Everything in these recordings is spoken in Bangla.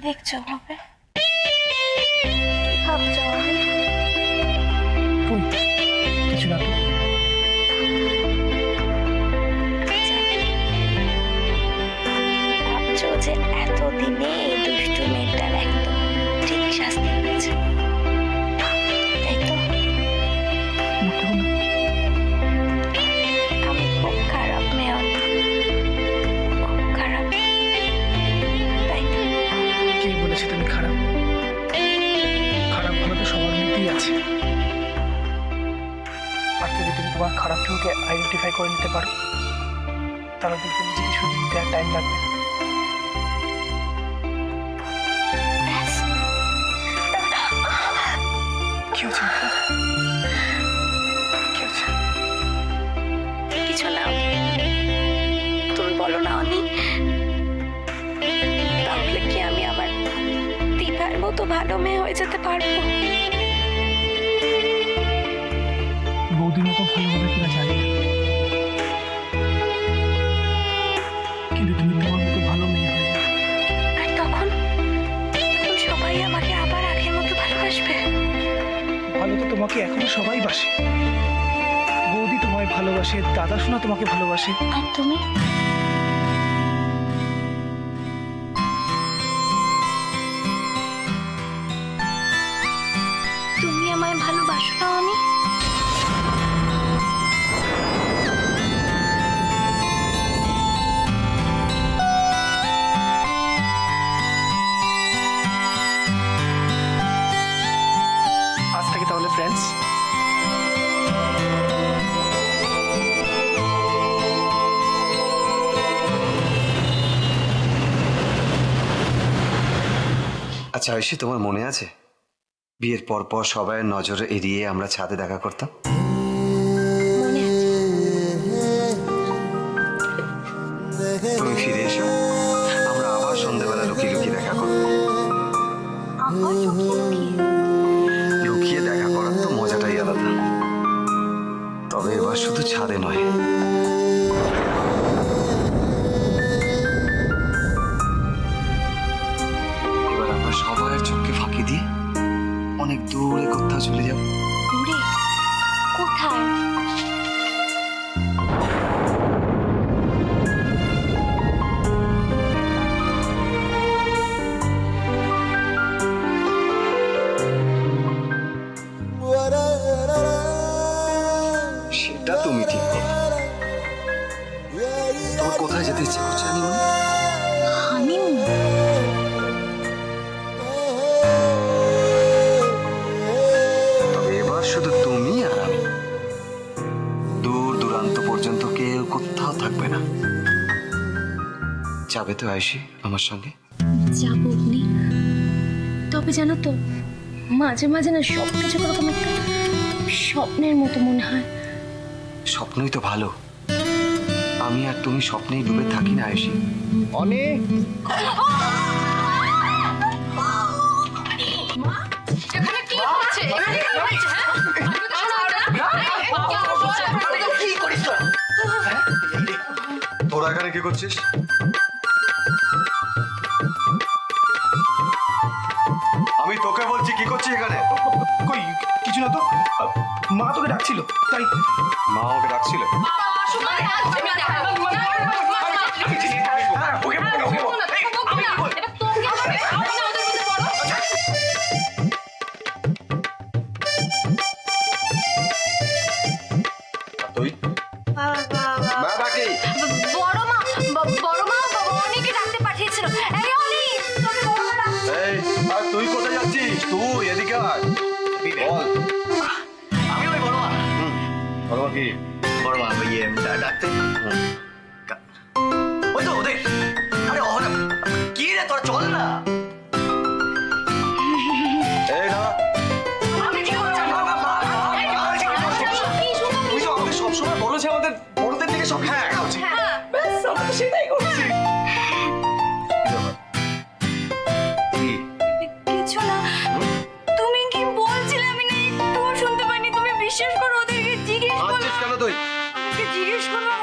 দেখছো ভাবে? ভাবছো আমি কিছু না। ভাবছো যে এতদিনে এই দুষ্টু মেয়েটার একদম ঠিক শাস্তি হয়েছে, তাই তো? আমি খুব খারাপ মেয়ে, অনেক খুব খারাপ, তাই তো? কে বলেছে তুমি খারাপ? খারাপ ভালো তো সবার মধ্যেই আছে। আর যদি তুমি তোমার খারাপটাকে আইডেন্টিফাই করে নিতে পারো, তাহলে দেখবে নিজেকে শুধু নিতে আর টাইম লাগবে না। কি হচ্ছে? কি হচ্ছে? কিছু না, তুমি বলো না অনি, তাহলে কি আমি আমার দিদার মতো ভালো মেয়ে হয়ে যেতে পারবো? বৌদির মতো ভালো হবে কিনা জানি না, কিন্তু তুমি তোমার মতো ভালো মেয়ে হয়ে যাবে। আর তখন তখন সবাই আমাকে আবার আগের মতো ভালোবাসবে। ভালো তো তোমাকে এখনো সবাই বাসে। বৌদি তোমায় ভালোবাসে, দাদা শোনা তোমাকে ভালোবাসে। আর তুমি? তুমি আমায় ভালোবাসো না অনি? আজ থেকে তাহলে ফ্রেন্ডস। আচ্ছা ঐশী, তোমার মনে আছে বিয়ের পর পর সবাই নজর এড়িয়ে আমরা ছাদে দেখা করতাম? মনে আছে। তুমি ফিরে এসো, আমরা আবার সন্ধ্যাবেলা লুকিয়ে লুকিয়ে দেখা করবো। আবার লুকিয়ে লুকিয়ে? লুকিয়ে দেখা করার তো মজাটাই আলাদা, তবে এবার শুধু ছাদে নয়। এবার আমরা সবার চোখকে ফাঁকি দিয়ে অনেক দূরে কোথাও চলে যাব। দূরে? কোথায়? সেটা তুমি ঠিক করো। তোমার কোথায় যেতে ইচ্ছে করছে হানিমুনে? হানিমুন? তবে এবার শুধু তুমি আর আমি, দূর দূরান্ত পর্যন্ত কেউ কোথাও থাকবে না। যাবে তো আয়ুষী আমার সঙ্গে? যাবো অনি, তবে জানো তো মাঝে মাঝে না সব কিছু কিরকম একটা স্বপ্নের মতো মনে হয়। স্বপ্নই তো ভালো। আমি আর তুমি স্বপ্নেই ডুবে থাকি না আয়ুষী। অনেক এখানে কি হচ্ছে? এখানে কি হচ্ছে? কি করিস তোরা? তোরা এখানে কি করছিস? আমি তোকে বলছি কি করছিস এখানে? কই কিছু না তো, মা তোকে ডাকছিল তাই। মা আমাকে ডাকছিল? তুই মা ডাকি? বড় মা অনেকে ডাকতে পাঠিয়েছিল। এই অনি, তোকে বড় মা ডাকছে। এই, আর তুই কোথায় যাচ্ছিস? তুই এদিকে আয়। বল। আমি ওই বড় মা। বড় মা কি? বড় মা ওই ডাকতে ওই তো ওদের। আরে কি রে, তোরা চল না। এই না, আমি কি করছি? তুই তো আমাকে সবসময় বলো যে আমাদের বড়দের থেকে সব হ্যাঁ উচিত। ব্যাস, আমরা তো সেটাই করছি। কি? কিছু না, তুমি কি বলছিলে আমি না একটুও শুনতে পাইনি। তুমি বিশ্বাস করো, ওদেরকে জিজ্ঞেস করো। হাসছিস কেন তুই? ওদেরকে জিজ্ঞেস করলাম,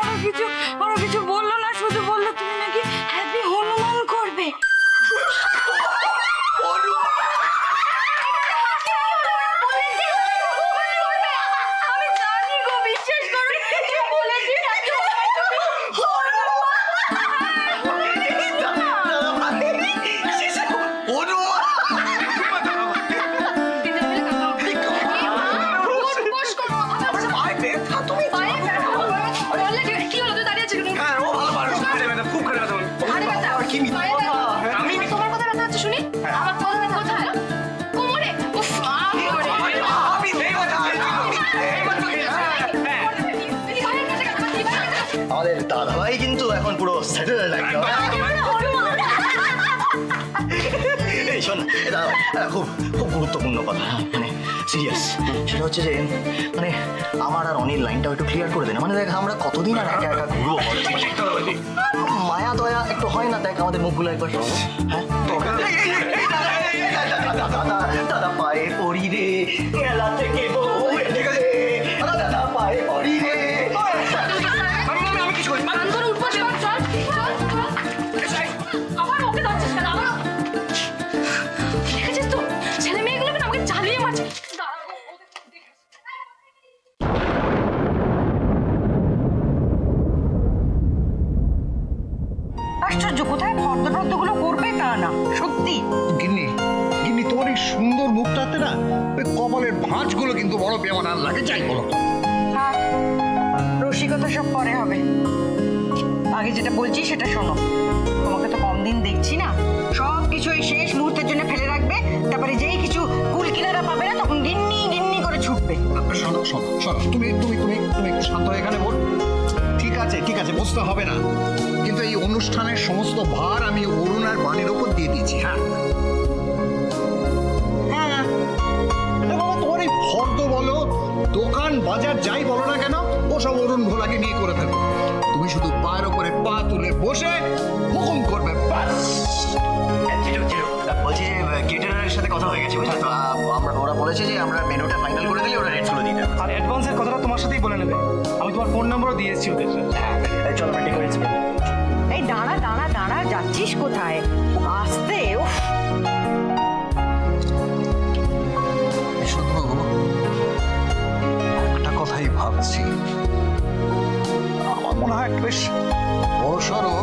ওরা কিছু বললো না, শুধু বললো তুমি নাকি হ্যাপি হনুমান করবে। আমাদের দাদাভাই কিন্তু এখন পুরো সেটেল একদম। এই শোন, এটা খুব খুব গুরুত্বপূর্ণ কথা, মানে সিরিয়াস। সেটা হচ্ছে যে মানে আমার আর অনির লাইনটাও একটু ক্লিয়ার করে দেন। মানে দেখ, আমরা কতদিন আর একা একা ঘুরবো? মায়া দয়া একটু হয় না? দেখ আমাদের মুখগুলো একবার। হ্যাঁ দাদা পায়ে পড়ি রে, মেলা থেকে বউ এনেছে। দাদা পায়ে পড়ি রে। আমি কিছু করি গান করে উঠবো। চল চল চল। আবার ওকে ধরছিস কেন? আবার দেখেছিস তো ছেলে মেয়েগুলো কেন আমাকে জ্বালিয়ে মারছে। আশ্চর্য, কোথায় ফর্দ টর্দগুলো করবে তা না, সত্যি। গিন্নি গিন্নি, তোমার এই সুন্দর মুখটাতে না ওই কপালের ভাঁজগুলো কিন্তু বড় বেমানার লাগে, যাই বলো। থাক, রসিকতা সব পরে হবে। আগে যেটা বলছি সেটা শোনো। তোমাকে তো কম দিন দেখছি না, সব কিছু এই শেষ মুহূর্তের জন্য ফেলে রাখবে, তারপরে যেই কিছু কুল কিনারা পাবে না তখন গিন্নি গিন্নি করে ছুটবে। শোনো শোনো শোনো, তুমি তুমি তুমি তুমি একটু শান্ত হয়ে এখানে বল। ঠিক আছে, বুঝতে হবে না, কিন্তু এই অনুষ্ঠানের সমস্ত ভার আমি অরুণ আর বাণীর ওপর দিয়ে দিচ্ছি। হ্যাঁ হ্যাঁ, বাবা, তোমার এই ফর্দ বলো, দোকান বাজার যাই বলো না কেন, ও সব অরুণ ভোলাকে নিয়ে করে ফেলবে। তুমি শুধু পায়ের ওপরে পা তুলে বসে হুকুম করবে, ব্যাস। বলছি যে কেটারারের সাথে কথা হয়ে গেছে, বুঝলে তো? ওরা বলেছে যে আমরা মেনুটা ফাইনাল করে দিলে ওরা রেটগুলো দিতে। আর অ্যাডভান্সের কথাটা তোমার সাথেই বলে নেবে। আমি তোমার ফোন নাম্বারও দিয়ে এসেছি ওদের। চল আমরা ডেকোরেট করি। এই দাঁড়া দাঁড়া দাঁড়া, যাচ্ছিস কোথায়? আসতে। উফ, শুধু একটা কথাই ভাবছি, আমার মনে হয় একটা বেশ বড় সড়ো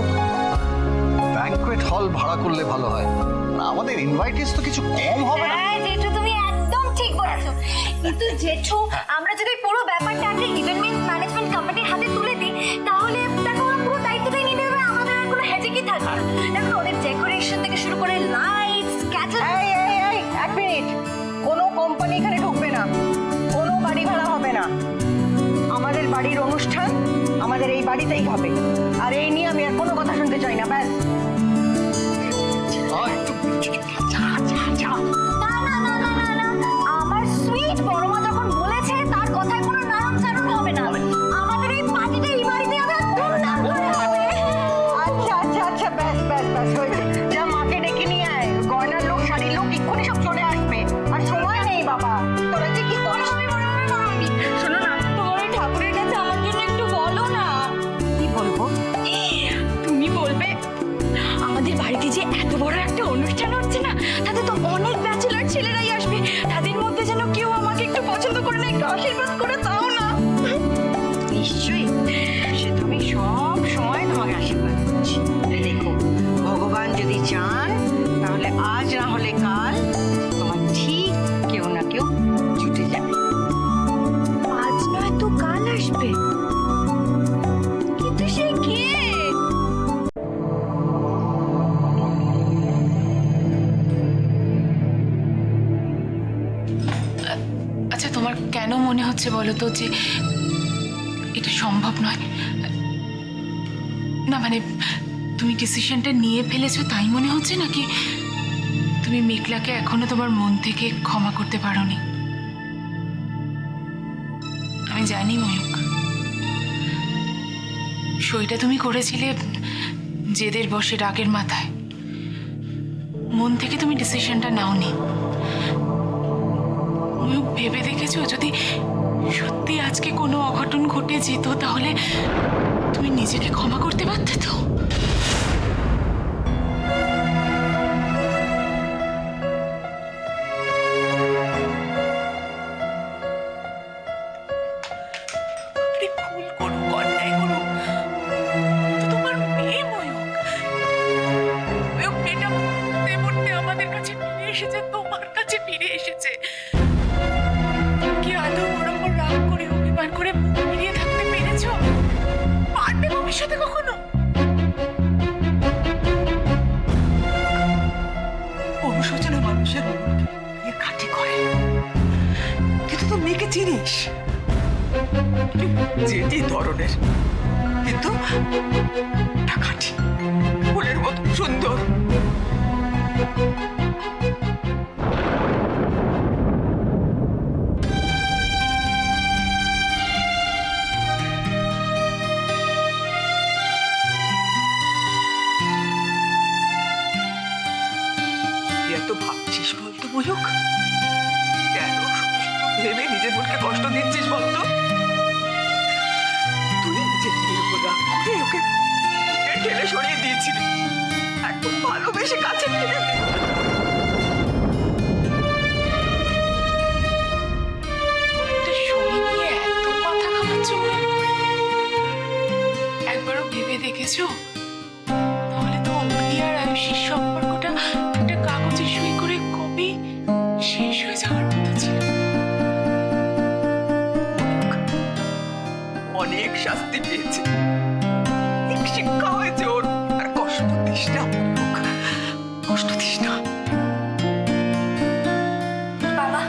ব্যাংকুয়েট হল ভাড়া করলে ভালো হয়। আমাদের ইনভাইটিস তো কিছু কম হবে না। হ্যাঁ জেঠু, তুমি একদম ঠিক বলেছো। কিন্তু জেঠু, আমরা যদি পুরো ব্যাপারটা একটা ইভেন্ট ম্যানেজমেন্ট কোম্পানির হাতে তুলে দিই, তাহলে দেখো ওরা পুরো দায়িত্বটাই নিয়ে নেবে, আমাদের আর কোনো হেজিকি থাকবে না। দেখো ওদের ডেকোরেশন থেকে শুরু করে লাইটস, ক্যাটার। এই এক মিনিট, কোনো কোম্পানি এখানে ঢুকবে না, কোনো বাড়ি ভাড়া হবে না। আমাদের বাড়ির অনুষ্ঠান আমাদের এই বাড়িতেই হবে, আর এই নিয়ে আমি আর কোনো কথা শুনতে চাই না, ব্যাস। না না না না না না, আমার সুইট বড় মা যখন বলেছে তার কথায় কোনো নাড়াচাড়া হবে না। আমাদের এই পার্টিটা এই বাড়িতে হবে, ধুমধাম করে হবে। আচ্ছা আচ্ছা আচ্ছা, ব্যাস ব্যাস ব্যাস, হয়েছে। যা, মাকে ডেকে নিয়ে আয়, গয়নার লোক শাড়ির লোক এক্ষুনি সব চলে আসবে, আর সময় নেই বাবা। তোরা যে কি করিস? শোনো না, তোমার ওই ঠাকুরের কাছে আমার জন্য একটু বলো না। কি বলবো? তুমি বলবে আমাদের বাড়িতে যে এত বড় একটা অনুষ্ঠান হচ্ছে না, তাতে তো অনেক ব্যাচেলর ছেলেরাই আসবে, তাদের মধ্যে যেন কেউ আমাকে একটু পছন্দ করে না, একটু আশীর্বাদ করে দাও না। নিশ্চয়ই, সে তুমি সব সময় তোমাকে আশীর্বাদ করছি। দেখো, ভগবান যদি চান তাহলে আজ না হলে কাল তোমার ঠিক কেউ না কেউ জুটে যাবে। আজ নয় তো কাল আসবে, কিন্তু সে কে? আচ্ছা, তোমার কেন মনে হচ্ছে বলো তো যে এটা সম্ভব নয়? না মানে, তুমি ডিসিশনটা নিয়ে ফেলেছো তাই মনে হচ্ছে, নাকি তুমি মেঘলাকে এখনো তোমার মন থেকে ক্ষমা করতে পারোনি? আমি জানি ময়ূক, সইটা তুমি করেছিলে জেদের বসে রাগের মাথায়, মন থেকে তুমি ডিসিশনটা নাওনি। ময়ূক, ভেবে দেখেছো যদি সত্যি আজকে কোনো অঘটন ঘটে যেত তাহলে তুমি নিজেকে ক্ষমা করতে পারতে তো? ভুল করুক, অন্যায় করুক, তো তোমার মেয়ে ময়ূক। ময়ূক, মেয়েটা মরতে মরতে আমাদের কাছে ফিরে এসেছে, তোমার কাছে ফিরে এসেছে। কি আদৌ ওর ওপর রাগ করে অভিমান করে মুখ ফিরিয়ে থাকতে পেরেছো? পারবে ভবিষ্যতে কখনো? অনুশোচনা মানুষের মনকে খাঁটি করে, কিন্তু তো মেয়েকে চিনিস যে ধরনের কিন্তু টাকাটি ফুলের মতো সুন্দর। তুই এত ভাবছিস বলতো ময়ূক? কেন শুধু ভেবে নিজের মনকে কষ্ট দিচ্ছিস বলতো? তুই নিজের নিজের উপর রাগ করে ওকে ঠেলে সরিয়ে দিয়েছিলি। একদম ভালোবেসে কাছে ফিরে দে। একটা সই নিয়ে এত মাথা ঘামাচ্ছ একবারও ভেবে দেখেছো? তাহলে তো অগ্নি আর আয়ুষীর সম্পর্কটা একটা কাগজে সই করে কবে শেষ হয়ে যাওয়ার মতো ছিল। অনেক শাস্তি পেয়েছে, অনেক শিক্ষা হয়েছে ওর। আর কষ্ট দিস না ময়ূক, কষ্ট দিস না। বাবা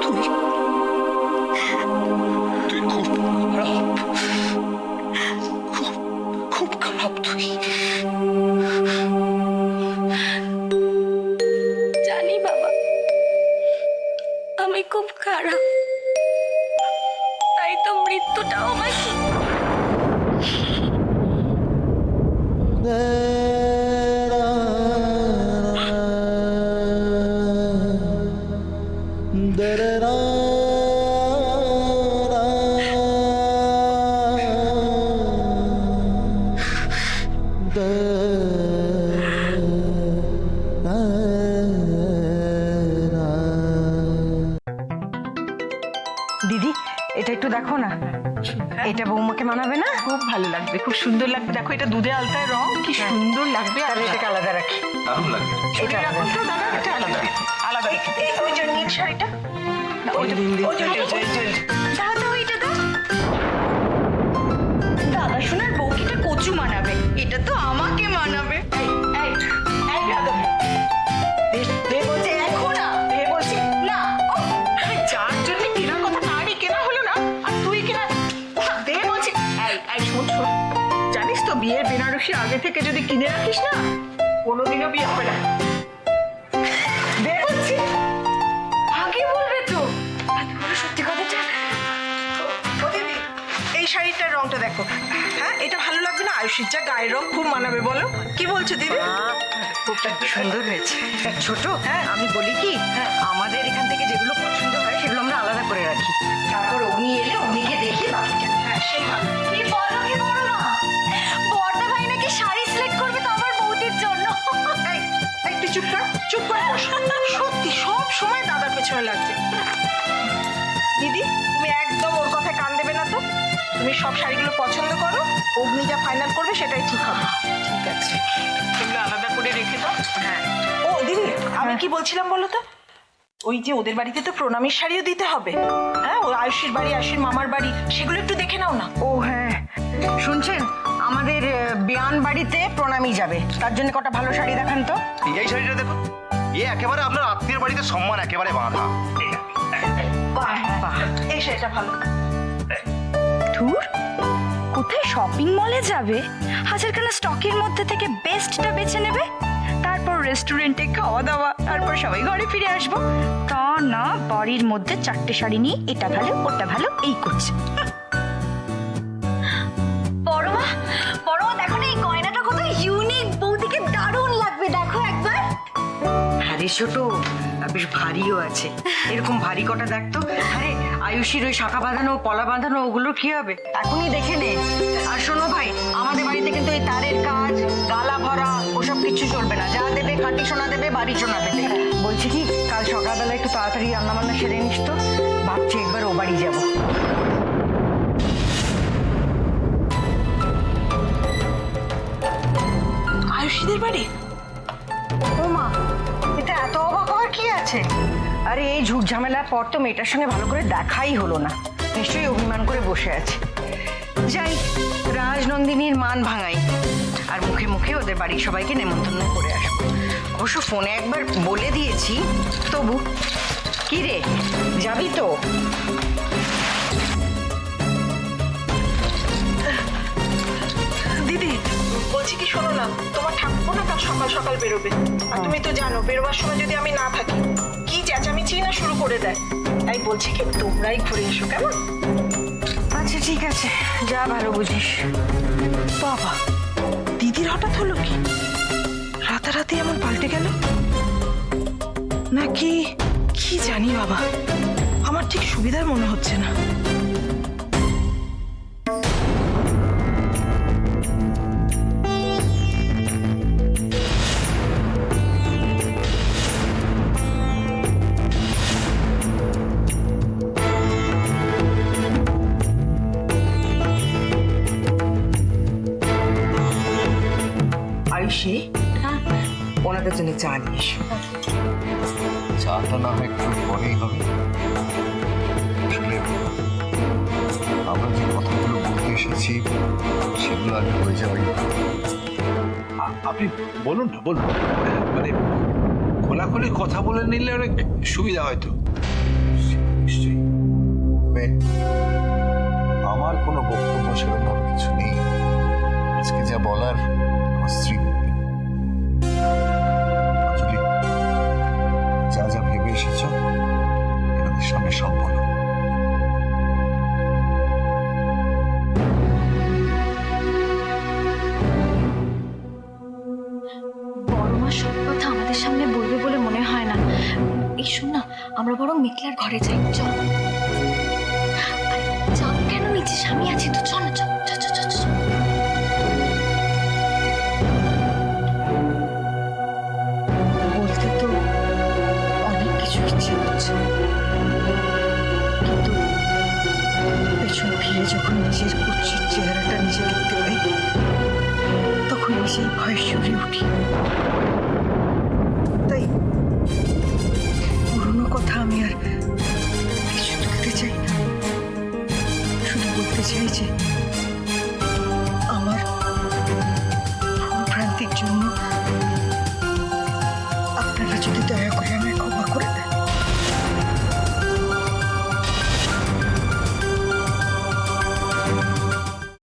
তুই খুব খারাপ, খুব খারাপ তুই। জানি বাবা, আমি খুব খারাপ, তাই তো মৃত্যুটাও আমাকে দিদি এটা একটু দেখো না, এটা বৌমাকে মানাবে না? খুব ভালো লাগবে, খুব সুন্দর লাগবে। দেখো এটা দুধে আলতায় রং, কি সুন্দর লাগবে। আর তাহলে এটাকে আলাদা রাখি। দারুণ লাগবে। এটা আলাদা এখন তো দাদা এটা আলাদা আলাদা রেখে দে। ওই যে নীল শাড়িটা ওই যে, ওই যে, এই যে, এই যে। দাও দাও, এটা দাও। দাদা শোনার বউকিটা কচু মানাবে, এটা তো আমাকে মানাবে। এই এই এই দাদা দে বলছে এখন না, দে বলছি না। যার জন্য কেনার কথা তারই কেনা হলো না, আর তুই কেনা দে বলছি। এই এই শোন শোন, জানিস তো বিয়ের বেনারসি আগে থেকে যদি কিনে রাখিস না, কোনোদিনও বিয়ে হবে না। দে বলছি, আগে বলবে তো। আর তোমরা সত্যি কথাটা ও দিদি, এই শাড়িটার রংটা দেখো। হ্যাঁ এটা ভালো লাগবে না? আয়ুষীর যা গায়ের রং খুব মানাবে, বলো কি বলছো দিদি? খুব সুন্দর হয়েছে। ছোট, হ্যাঁ আমি বলি কি, আমাদের এখান থেকে যেগুলো পছন্দ হয় সেগুলো আমরা আলাদা করে রাখি, তারপর অগ্নি এলে অগ্নিকে দেখি বাকিটা। হ্যাঁ সেই ভালো। কি বলো কি বলো না, বড়দা ভাই নাকি শাড়ি সিলেক্ট করবে তো আমার বৌদির জন্য। এই একটু চুপ কর, চুপ করে বস। সত্যি সব সময় দাদার পেছনে লাগছে। দিদি তুমি একদম ওর কথায় কান দেবে না তো। তুমি সব শাড়িগুলো পছন্দ করো, অগ্নি যা ফাইনাল করবে সেটাই ঠিক হবে। ঠিক আছে, এগুলো আলাদা করে রেখে দাও। হ্যাঁ ও দিদি, আমি কি বলছিলাম বলো তো, ওই যে ওদের বাড়িতে তো প্রণামীর শাড়িও দিতে হবে। হ্যাঁ ও আয়ুষীর বাড়ি, আয়ুষীর মামার বাড়ি, সেগুলো একটু দেখে নাও না। ও হ্যাঁ, শুনছেন আমাদের বিয়ান বাড়িতে প্রণামী যাবে, তার জন্য কটা ভালো শাড়ি দেখান তো। এই শাড়িটা দেখুন, একেবারে আপনার আত্মীয়ের বাড়িতে সম্মান একেবারে বাঁধা। বাহ বাহ, এই শাড়িটা ভালো। ধুর, কোথায় শপিং মলে যাবে, হাজারখানা স্টকের মধ্যে থেকে বেস্টটা বেছে নেবে, তারপর রেস্টুরেন্টে খাওয়া দাওয়া, তারপর সবাই ঘরে ফিরে আসবো। তা না, বাড়ির মধ্যে চারটে শাড়ি নিয়ে এটা ভালো ওটা ভালো এই করছে। বড়মা বড়মা দেখো না এই গয়নাটা কত ইউনিক, বৌদিকে দারুণ লাগবে, দেখো একবার। আরে ছোট, বেশ ভারীও আছে, এরকম ভারী কটা দেখতো। আরে আয়ুষীর ওই শাখা বাঁধানো পলা বাঁধানো ওগুলো কি হবে এখনই দেখে নে। আর শোনো ভাই, আমাদের বাড়িতে কিন্তু এই তারের কাজ, গালা ভরা ওসব কিছু চলবে না। যা দেবে খাঁটি সোনা দেবে, বাড়ি সোনা দেবে। বলছি কি, কাল সকালবেলা একটু তাড়াতাড়ি রান্না বান্না সেরে নিস তো, ভাবছি একবার ও বাড়ি যাবো। আয়ুষীদের বাড়ি? ও মা, এটা এত অবাক হওয়ার কি আছে? আরে এই ঝুট ঝামেলার পর তো মেয়েটার সঙ্গে ভালো করে দেখাই হলো না, নিশ্চয়ই অভিমান করে বসে আছে। যাই, রাজনন্দিনীর মান ভাঙাই, আর মুখে মুখে ওদের বাড়ির সবাইকে নেমন্তন্ন করে আসবো। অবশ্য ফোনে একবার বলে দিয়েছি, তবু কি রে, যাবি তো? দিদি বলছি কি, শোনো না, তোমার ঠাকুরপো না কাল সকাল সকাল বেরোবে। আর তুমি তো জানো বেরোবার সময় যদি আমি না থাকি কি চেঁচামেচি না শুরু করে দেয়। তাই বলছি কি, তোমরাই ঘুরে এসো, কেমন? আচ্ছা ঠিক আছে, যা ভালো বুঝিস। বাবা, দিদির হঠাৎ হলো কি? রাতারাতি এমন পাল্টে গেল নাকি কি জানি বাবা, আমার ঠিক সুবিধার মনে হচ্ছে না। আয়ুষী, ওনাদের জন্য চা নিস। চাটা না হয় একটু পরেই হবে। আসলে আমরা যে কথাগুলো বলতে এসেছি সেগুলো আগে হয়ে যাওয়াই ভালো। আপনি বলুন না, বলুন। মানে খোলাখুলি কথা বলে নিলে অনেক সুবিধা হয়তো। নিশ্চয়ই। আমার কোনো বক্তব্য সেরকম কিছু নেই। আজকে যা বলার আমার স্ত্রী যা যা ভেবে এসেছ এনাদের সামনে সব বলো। বড় মা সব কথা আমাদের সামনে বলবে বলে মনে হয় না। এই শোন না, আমরা বরং মেঘলার ঘরে যাই, চল। আরে চাপ কেন নিচ্ছিস, আমি আছি তো, চল না, চল চল চল চল চল। বলতে তো অনেক কিছু ইচ্ছে হচ্ছে, কিন্তু পেছন ফিরে যখন নিজের কুচ্ছির চেহারাটা নিজে দেখতে পাই, তখন নিজেই ভয় সরে উঠি। তাই পুরোনো কথা আমি আর কিছু তুলতে চাই না, শুধু বলতে চাই যে